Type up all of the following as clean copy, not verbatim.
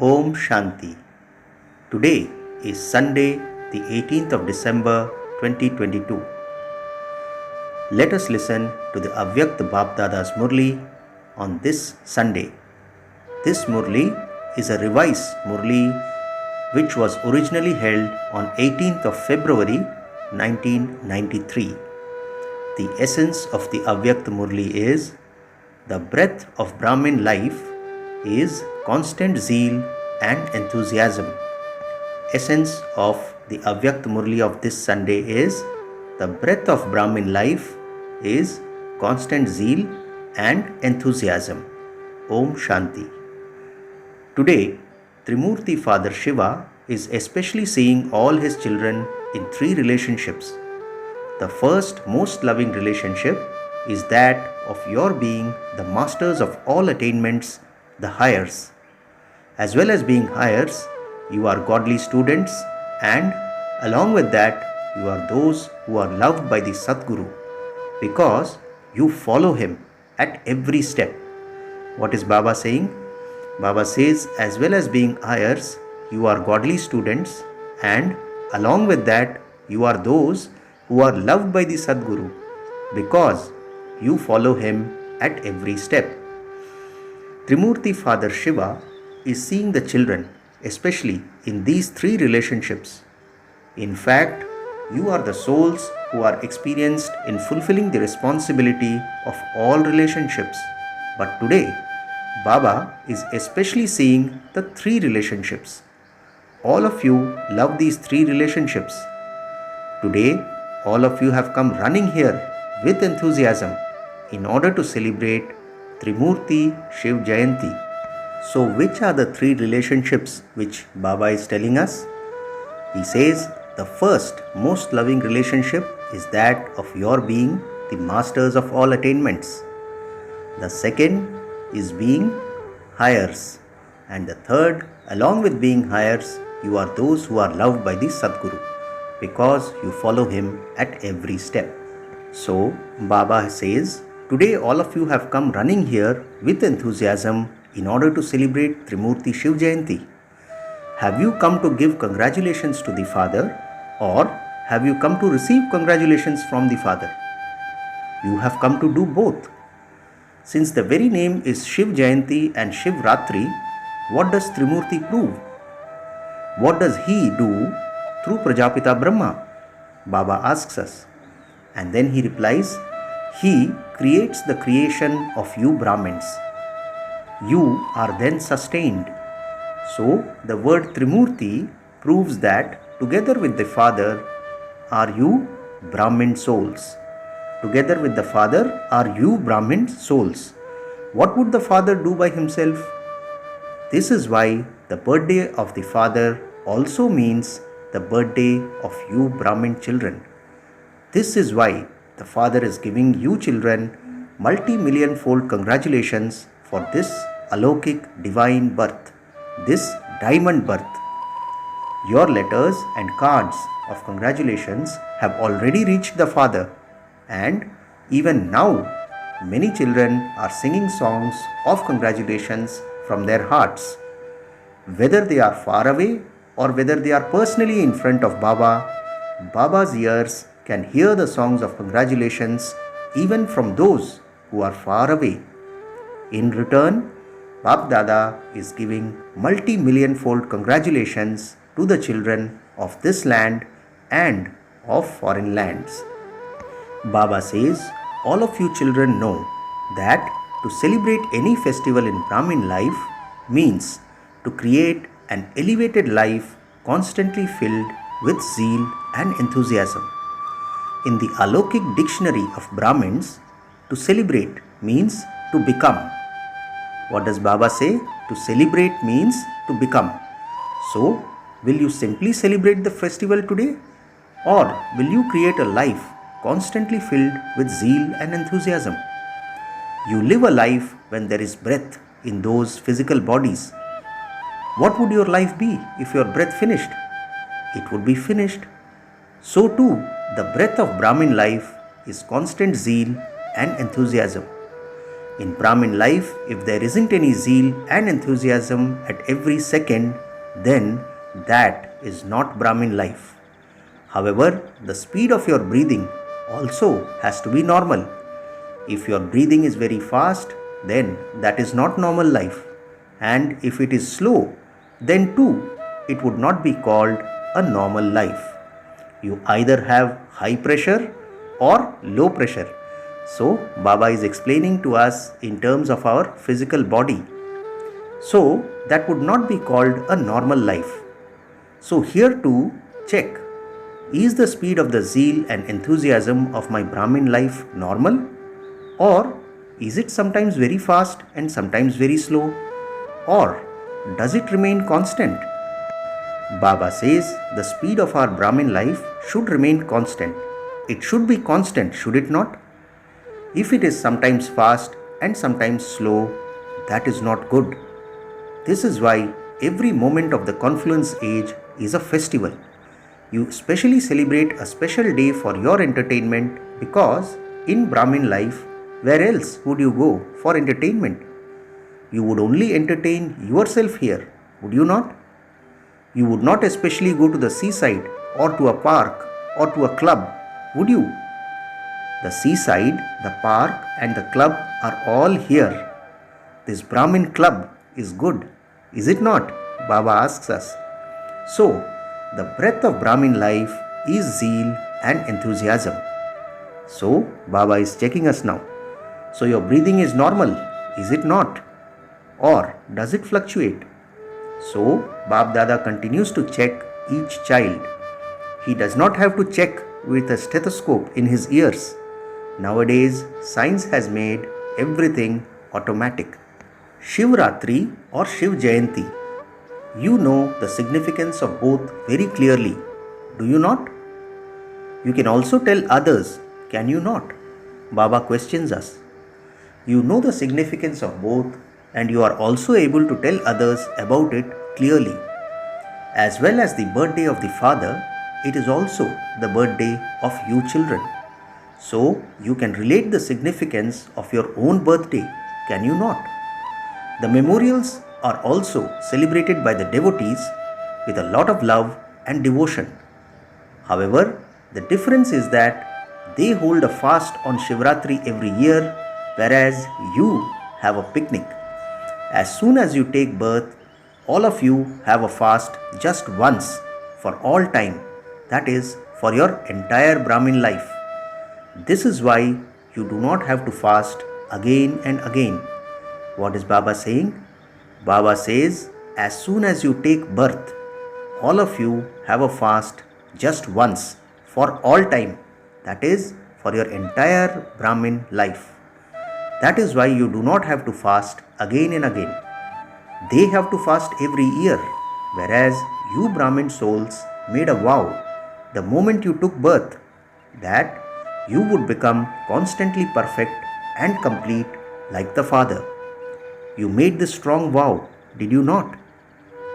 Om Shanti. Today is Sunday, the 18th of December 2022. Let us listen to the Avyakta Dada's Murli on this Sunday. This Murli is a revised Murli which was originally held on 18th of February 1993. The essence of the Avyakta Murli is the breath of Brahmin life is constant zeal and enthusiasm. Essence of the Avyakta Murli of this Sunday is the breath of Brahmin life is constant zeal and enthusiasm. Om Shanti. Today, Trimurti Father Shiva is especially seeing all his children in three relationships. The first most loving relationship is that of your being the masters of all attainments, the hires. As well as being hires, you are godly students, and along with that, you are those who are loved by the Sadguru because you follow him at every step. What is Baba saying? Baba says, as well as being hires, you are godly students, and along with that, you are those who are loved by the Sadguru because you follow him at every step. Trimurti Father Shiva is seeing the children, especially in these three relationships. In fact, you are the souls who are experienced in fulfilling the responsibility of all relationships. But today, Baba is especially seeing the three relationships. All of you love these three relationships. Today, all of you have come running here with enthusiasm in order to celebrate Trimurti Shiv Jayanti. So which are the three relationships which Baba is telling us? He says the first most loving relationship is that of your being the masters of all attainments. The second is being hires. And the third, along with being hires, you are those who are loved by the Sadguru because you follow him at every step. So Baba says, today all of you have come running here with enthusiasm in order to celebrate Trimurti Shiv Jayanti. Have you come to give congratulations to the Father, or have you come to receive congratulations from the Father? You have come to do both. Since the very name is Shiv Jayanti and Shiv Ratri, what does Trimurti prove? What does he do through Prajapita Brahma? Baba asks us. And then he replies, he creates the creation of you Brahmins. You are then sustained. So the word Trimurti proves that together with the Father are you Brahmin souls. Together with the Father are you Brahmin souls. What would the Father do by himself? This is why the birthday of the Father also means the birthday of you Brahmin children. This is why the Father is giving you children multi-million-fold congratulations for this Alokik divine birth, this diamond birth. Your letters and cards of congratulations have already reached the Father, and even now many children are singing songs of congratulations from their hearts. Whether they are far away or whether they are personally in front of Baba, Baba's ears can hear the songs of congratulations even from those who are far away. In return, Bap Dada is giving multi-million-fold congratulations to the children of this land and of foreign lands. Baba says, all of you children know that to celebrate any festival in Brahmin life means to create an elevated life constantly filled with zeal and enthusiasm. In the Alokik dictionary of Brahmins, to celebrate means to become. What does Baba say? To celebrate means to become. So, will you simply celebrate the festival today? Or will you create a life constantly filled with zeal and enthusiasm? You live a life when there is breath in those physical bodies. What would your life be if your breath finished? It would be finished. So too, the breath of Brahmin life is constant zeal and enthusiasm. In Brahmin life, if there isn't any zeal and enthusiasm at every second, then that is not Brahmin life. However, the speed of your breathing also has to be normal. If your breathing is very fast, then that is not normal life. And if it is slow, then too it would not be called a normal life. You either have high pressure or low pressure. So, Baba is explaining to us in terms of our physical body. So, that would not be called a normal life. So, here to check, is the speed of the zeal and enthusiasm of my Brahmin life normal? Or is it sometimes very fast and sometimes very slow? Or does it remain constant? Baba says the speed of our Brahmin life should remain constant. It should be constant, should it not? If it is sometimes fast and sometimes slow, that is not good. This is why every moment of the confluence age is a festival. You specially celebrate a special day for your entertainment because in Brahmin life, where else would you go for entertainment? You would only entertain yourself here, would you not? You would not especially go to the seaside or to a park or to a club, would you? The seaside, the park and the club are all here. This Brahmin club is good, is it not? Baba asks us. So, the breath of Brahmin life is zeal and enthusiasm. So, Baba is checking us now. So, your breathing is normal, is it not? Or does it fluctuate? So, Bab Dada continues to check each child. He does not have to check with a stethoscope in his ears. Nowadays, science has made everything automatic. Shivratri or Shiv Jayanti. You know the significance of both very clearly, do you not? You can also tell others, can you not? Baba questions us. You know the significance of both and you are also able to tell others about it clearly. As well as the birthday of the father, it is also the birthday of you children. So, you can relate the significance of your own birthday, can you not? The memorials are also celebrated by the devotees with a lot of love and devotion. However, the difference is that they hold a fast on Shivratri every year, whereas you have a picnic. As soon as you take birth, all of you have a fast just once for all time, that is, for your entire Brahmin life. This is why you do not have to fast again and again. What is Baba saying? Baba says, as soon as you take birth, all of you have a fast just once for all time, that is, for your entire Brahmin life. That is why you do not have to fast again and again. They have to fast every year, whereas you Brahmin souls made a vow the moment you took birth that you would become constantly perfect and complete like the Father. You made this strong vow, did you not?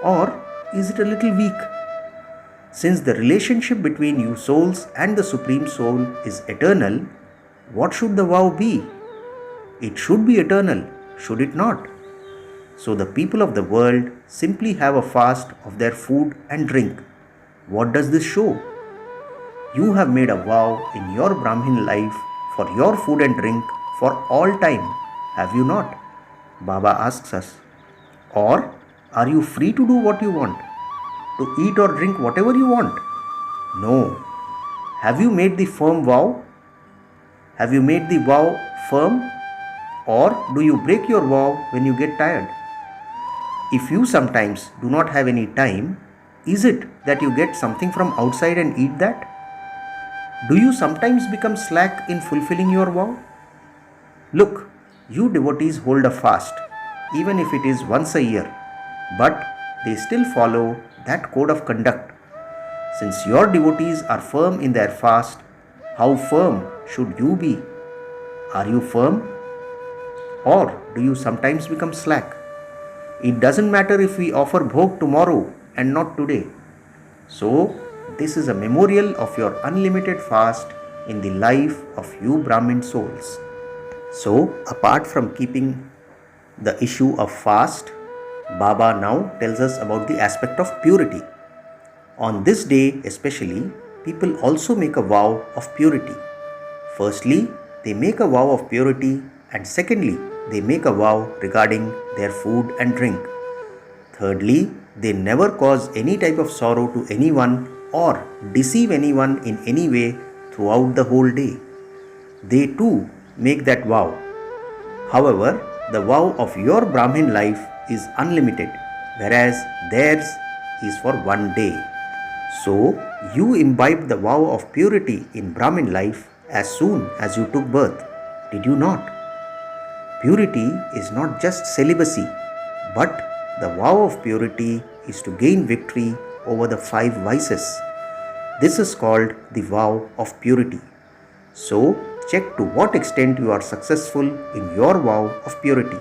Or is it a little weak? Since the relationship between you souls and the Supreme Soul is eternal, what should the vow be? It should be eternal, should it not? So the people of the world simply have a fast of their food and drink. What does this show? You have made a vow in your Brahmin life for your food and drink for all time, have you not? Baba asks us. Or are you free to do what you want? To eat or drink whatever you want? No. Have you made the firm vow? Have you made the vow firm? Or do you break your vow when you get tired? If you sometimes do not have any time, is it that you get something from outside and eat that? Do you sometimes become slack in fulfilling your vow? Look, you devotees hold a fast, even if it is once a year, but they still follow that code of conduct. Since your devotees are firm in their fast, how firm should you be? Are you firm? Or do you sometimes become slack? It doesn't matter if we offer bhog tomorrow and not today. So, this is a memorial of your unlimited fast in the life of you Brahmin souls. So, apart from keeping the issue of fast, Baba now tells us about the aspect of purity. On this day especially, people also make a vow of purity. Firstly, they make a vow of purity, and secondly, they make a vow regarding their food and drink. Thirdly, they never cause any type of sorrow to anyone or deceive anyone in any way throughout the whole day. They too make that vow. However, the vow of your Brahmin life is unlimited, whereas theirs is for one day. So, you imbibed the vow of purity in Brahmin life as soon as you took birth, did you not? Purity is not just celibacy, but the vow of purity is to gain victory over the 5 vices. This is called the vow of purity. So, check to what extent you are successful in your vow of purity.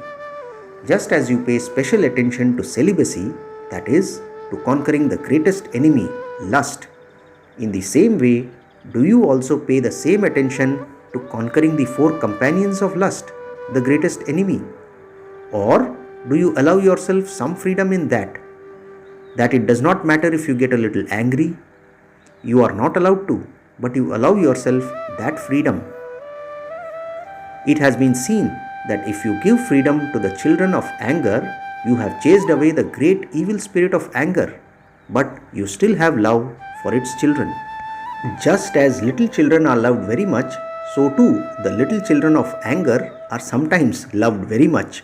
Just as you pay special attention to celibacy, that is, to conquering the greatest enemy, lust, in the same way, do you also pay the same attention to conquering the 4 companions of lust, the greatest enemy? Or do you allow yourself some freedom in that? That it does not matter if you get a little angry? You are not allowed to, but you allow yourself that freedom. It has been seen that if you give freedom to the children of anger, you have chased away the great evil spirit of anger, but you still have love for its children. Just as little children are loved very much, so too the little children of anger are sometimes loved very much.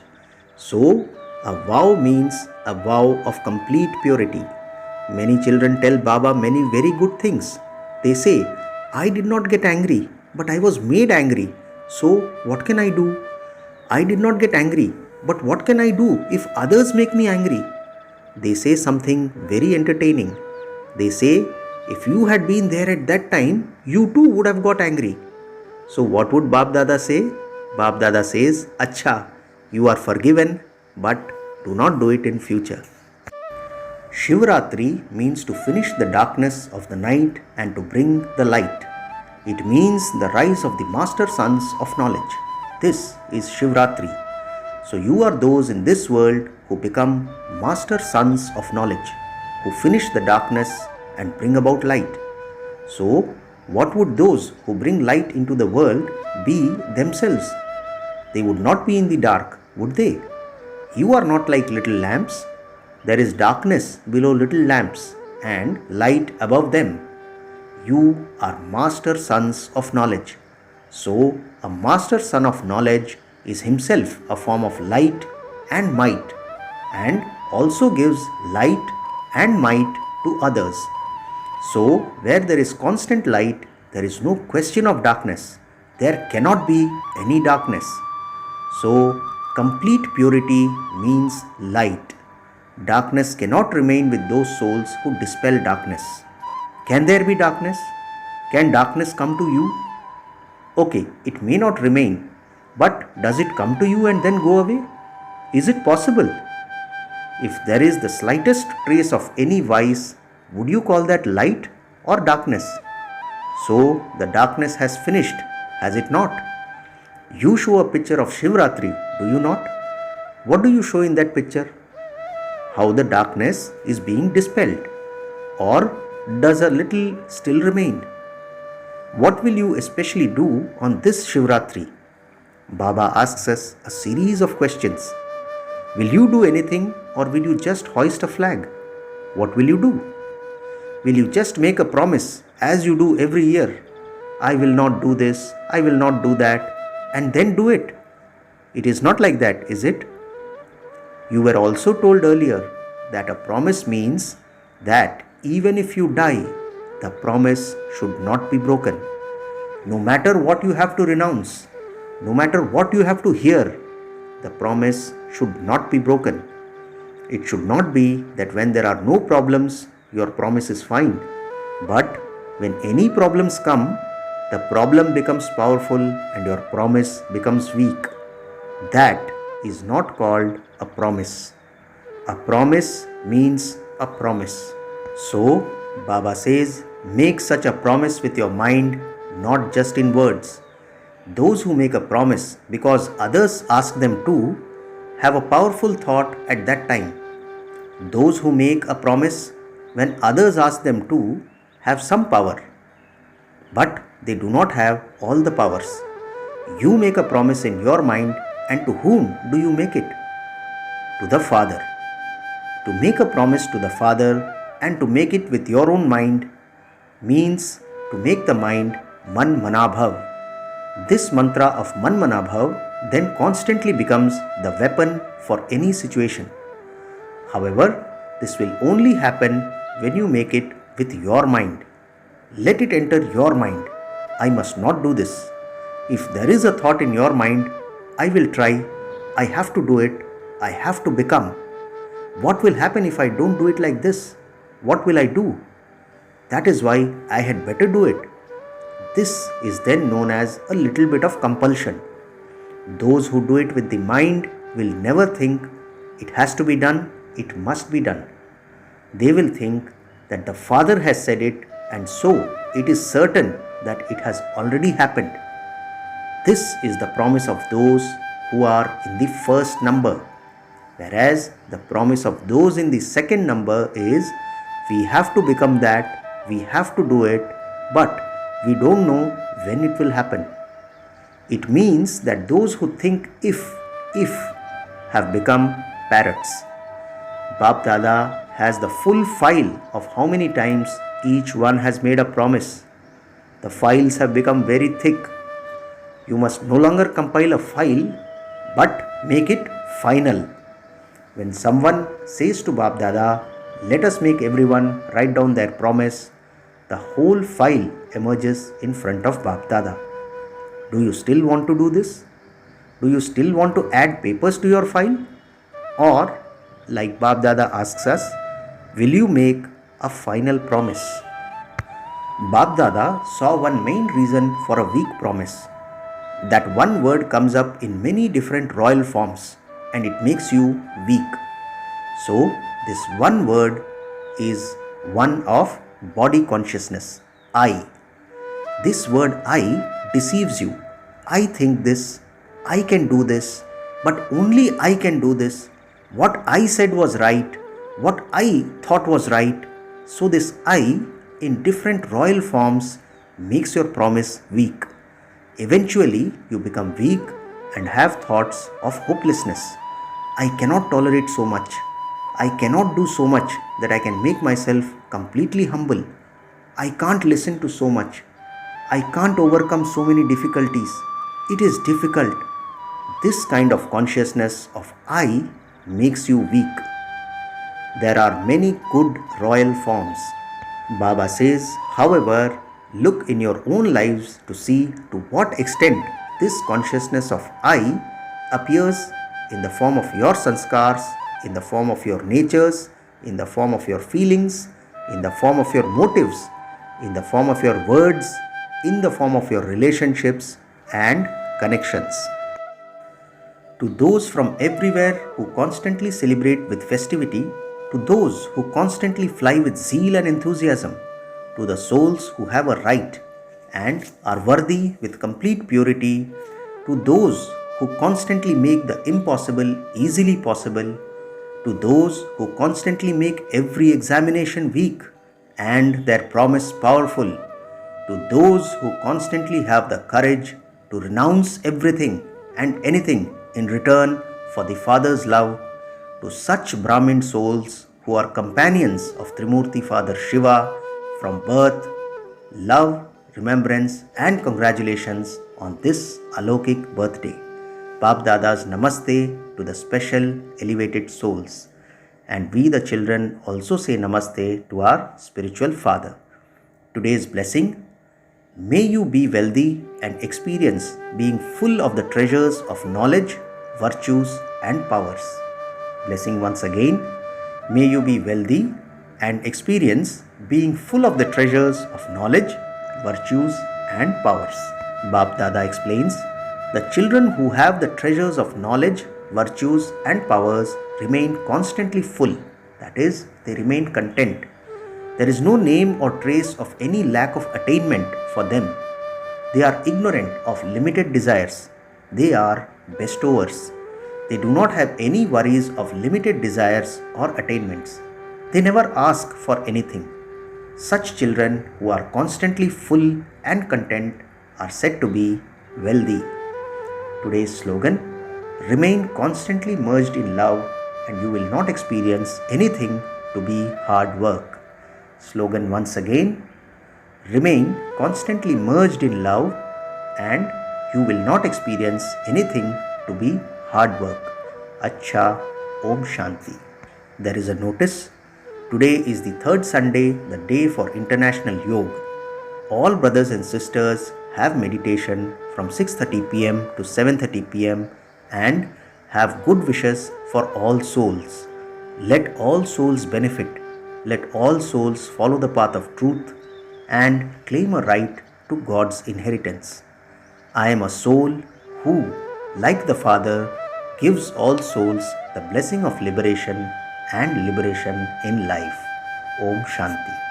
So, a vow means a vow of complete purity. Many children tell Baba many very good things. They say, I did not get angry, but I was made angry. So, what can I do? I did not get angry, but what can I do if others make me angry? They say something very entertaining. They say, if you had been there at that time, you too would have got angry. So what would Bap Dada say? Bap Dada says, Acha, you are forgiven, but do not do it in future. Shivratri means to finish the darkness of the night and to bring the light. It means the rise of the master sons of knowledge. This is Shivratri. So you are those in this world who become master sons of knowledge, who finish the darkness and bring about light. So, what would those who bring light into the world be themselves? They would not be in the dark, would they? You are not like little lamps. There is darkness below little lamps and light above them. You are master sons of knowledge. So, a master son of knowledge is himself a form of light and might, and also gives light and might to others. So, where there is constant light, there is no question of darkness. There cannot be any darkness. So, complete purity means light. Darkness cannot remain with those souls who dispel darkness. Can there be darkness? Can darkness come to you? Okay, it may not remain, but does it come to you and then go away? Is it possible? If there is the slightest trace of any vice, would you call that light or darkness? So, the darkness has finished, has it not? You show a picture of Shivratri, do you not? What do you show in that picture? How the darkness is being dispelled, or does a little still remain? What will you especially do on this Shivratri? Baba asks us a series of questions. Will you do anything, or will you just hoist a flag? What will you do? Will you just make a promise as you do every year? I will not do this, I will not do that, and then do it. It is not like that, is it? You were also told earlier that a promise means that even if you die, the promise should not be broken. No matter what you have to renounce, no matter what you have to hear, the promise should not be broken. It should not be that when there are no problems, your promise is fine. But when any problems come, the problem becomes powerful and your promise becomes weak. That is not called a promise. A promise means a promise. So, Baba says, make such a promise with your mind, not just in words. Those who make a promise because others ask them to have a powerful thought at that time. Those who make a promise when others ask them to have some power, but they do not have all the powers. You make a promise in your mind, and to whom do you make it? To the Father. To make a promise to the Father and to make it with your own mind means to make the mind Man Manabhav. This mantra of Man Manabhav then constantly becomes the weapon for any situation. However, this will only happen when you make it with your mind. Let it enter your mind. I must not do this. If there is a thought in your mind, I will try, I have to do it, I have to become. What will happen if I don't do it like this? What will I do? That is why I had better do it. This is then known as a little bit of compulsion. Those who do it with the mind will never think it has to be done, it must be done. They will think that the Father has said it, and so it is certain that it has already happened. This is the promise of those who are in the first number, whereas the promise of those in the second number is we have to become that, we have to do it, but we don't know when it will happen. It means that those who think if have become parrots. Bap Dada has the full file of how many times each one has made a promise. The files have become very thick. You must no longer compile a file, but make it final. When someone says to Bap Dada, let us make everyone write down their promise, the whole file emerges in front of Bap Dada. Do you still want to do this? Do you still want to add papers to your file? Or, like Bap Dada asks us, will you make a final promise? Bap Dada saw one main reason for a weak promise. That one word comes up in many different royal forms and it makes you weak. So, this one word is one of body consciousness, I. This word I deceives you. I think this, I can do this, but only I can do this. What I said was right, what I thought was right. So this I in different royal forms makes your promise weak. Eventually you become weak and have thoughts of hopelessness. I cannot tolerate so much. I cannot do so much that I can make myself completely humble. I can't listen to so much. I can't overcome so many difficulties. It is difficult. This kind of consciousness of I makes you weak. There are many good royal forms. Baba says, however, look in your own lives to see to what extent this consciousness of I appears in the form of your sanskars, in the form of your natures, in the form of your feelings, in the form of your motives, in the form of your words, in the form of your relationships and connections. To those from everywhere who constantly celebrate with festivity, to those who constantly fly with zeal and enthusiasm, to the souls who have a right and are worthy with complete purity, to those who constantly make the impossible easily possible, to those who constantly make every examination weak and their promise powerful, to those who constantly have the courage to renounce everything and anything in return for the Father's love, to such Brahmin souls who are companions of Trimurti Father Shiva from birth, love, remembrance and congratulations on this Alokik birthday. Bap Dada's Namaste to the special elevated souls. And we the children also say Namaste to our spiritual father. Today's blessing: may you be wealthy and experience being full of the treasures of knowledge, virtues and powers. Blessing once again: may you be wealthy and experience being full of the treasures of knowledge, virtues and powers. Bap Dada explains, the children who have the treasures of knowledge, virtues and powers remain constantly full. That is, they remain content. There is no name or trace of any lack of attainment for them. They are ignorant of limited desires. They are bestowers. They do not have any worries of limited desires or attainments. They never ask for anything. Such children who are constantly full and content are said to be wealthy. Today's slogan: remain constantly merged in love and you will not experience anything to be hard work. Slogan once again: remain constantly merged in love and you will not experience anything to be hard work. Acha, Om Shanti. There is a notice. Today is the third Sunday, the day for International Yoga. All brothers and sisters have meditation from 6:30 p.m. to 7:30 p.m. and have good wishes for all souls. Let all souls benefit. Let all souls follow the path of truth and claim a right to God's inheritance. I am a soul who, like the Father, gives all souls the blessing of liberation and liberation in life. Om Shanti.